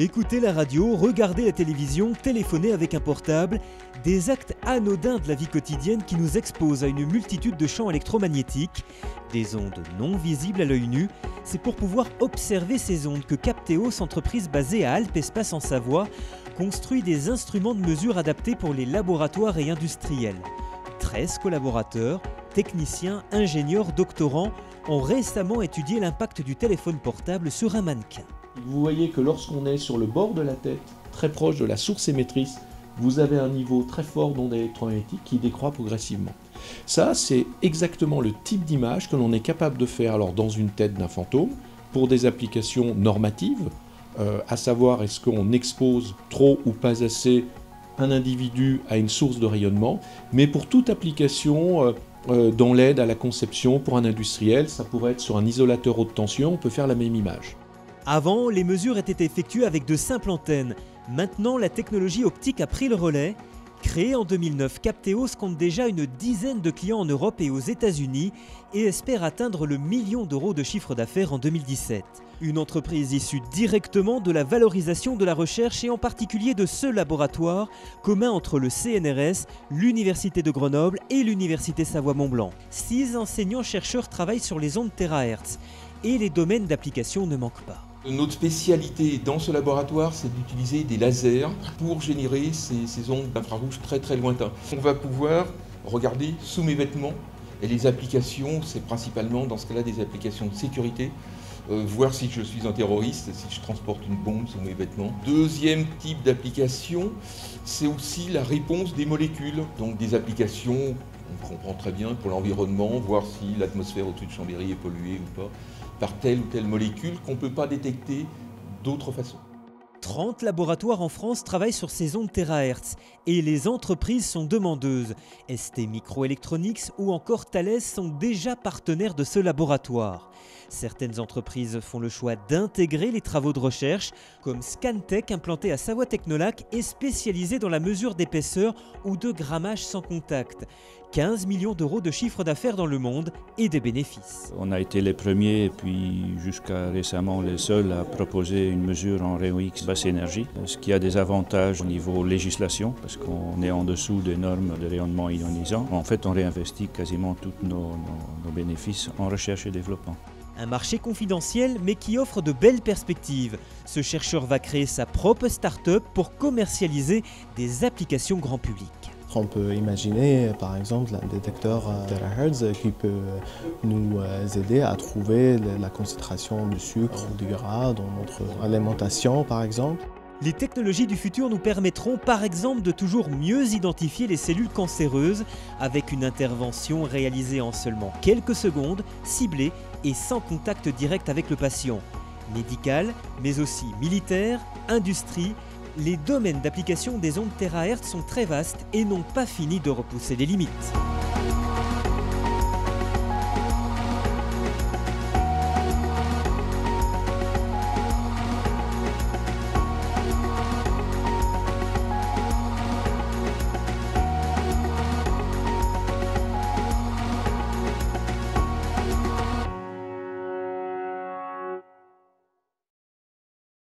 Écouter la radio, regarder la télévision, téléphoner avec un portable, des actes anodins de la vie quotidienne qui nous exposent à une multitude de champs électromagnétiques, des ondes non visibles à l'œil nu. C'est pour pouvoir observer ces ondes que Capteos, entreprise basée à Alpespace en Savoie, construit des instruments de mesure adaptés pour les laboratoires et industriels. 13 collaborateurs, techniciens, ingénieurs, doctorants ont récemment étudié l'impact du téléphone portable sur un mannequin. Vous voyez que lorsqu'on est sur le bord de la tête, très proche de la source émettrice, vous avez un niveau très fort d'ondes électromagnétiques qui décroît progressivement. Ça, c'est exactement le type d'image que l'on est capable de faire alors dans une tête d'un fantôme pour des applications normatives, à savoir est-ce qu'on expose trop ou pas assez un individu à une source de rayonnement, mais pour toute application dans l'aide à la conception pour un industriel, ça pourrait être sur un isolateur haute tension, on peut faire la même image. Avant, les mesures étaient effectuées avec de simples antennes. Maintenant, la technologie optique a pris le relais. Créé en 2009, Capteos compte déjà une dizaine de clients en Europe et aux États-Unis et espère atteindre le million d'euros de chiffre d'affaires en 2017. Une entreprise issue directement de la valorisation de la recherche et en particulier de ce laboratoire commun entre le CNRS, l'Université de Grenoble et l'Université Savoie-Mont-Blanc. 6 enseignants-chercheurs travaillent sur les ondes TH et les domaines d'application ne manquent pas. Notre spécialité dans ce laboratoire, c'est d'utiliser des lasers pour générer ces ondes d'infrarouge très très lointains. On va pouvoir regarder sous mes vêtements et les applications, c'est principalement dans ce cas-là des applications de sécurité, voir si je suis un terroriste, si je transporte une bombe sous mes vêtements. Deuxième type d'application, c'est aussi la réponse des molécules, donc des applications, on comprend très bien pour l'environnement, voir si l'atmosphère au-dessus de Chambéry est polluée ou pas, par telle ou telle molécule qu'on ne peut pas détecter d'autre façon. 30 laboratoires en France travaillent sur ces ondes TH et les entreprises sont demandeuses. ST Microelectronics ou encore Thales sont déjà partenaires de ce laboratoire. Certaines entreprises font le choix d'intégrer les travaux de recherche, comme Scantech implanté à Savoie Technolac et spécialisé dans la mesure d'épaisseur ou de grammage sans contact. 15 millions d'euros de chiffre d'affaires dans le monde et des bénéfices. On a été les premiers et puis jusqu'à récemment les seuls à proposer une mesure en rayon X basse énergie, ce qui a des avantages au niveau législation parce qu'on est en dessous des normes de rayonnement ionisant. En fait, on réinvestit quasiment tous nos bénéfices en recherche et développement. Un marché confidentiel mais qui offre de belles perspectives. Ce chercheur va créer sa propre start-up pour commercialiser des applications grand public. On peut imaginer par exemple un détecteur TH qui peut nous aider à trouver la concentration de sucre ou de gras dans notre alimentation par exemple. Les technologies du futur nous permettront par exemple de toujours mieux identifier les cellules cancéreuses avec une intervention réalisée en seulement quelques secondes, ciblée et sans contact direct avec le patient. Médical, mais aussi militaire, industrie, les domaines d'application des ondes TH sont très vastes et n'ont pas fini de repousser les limites.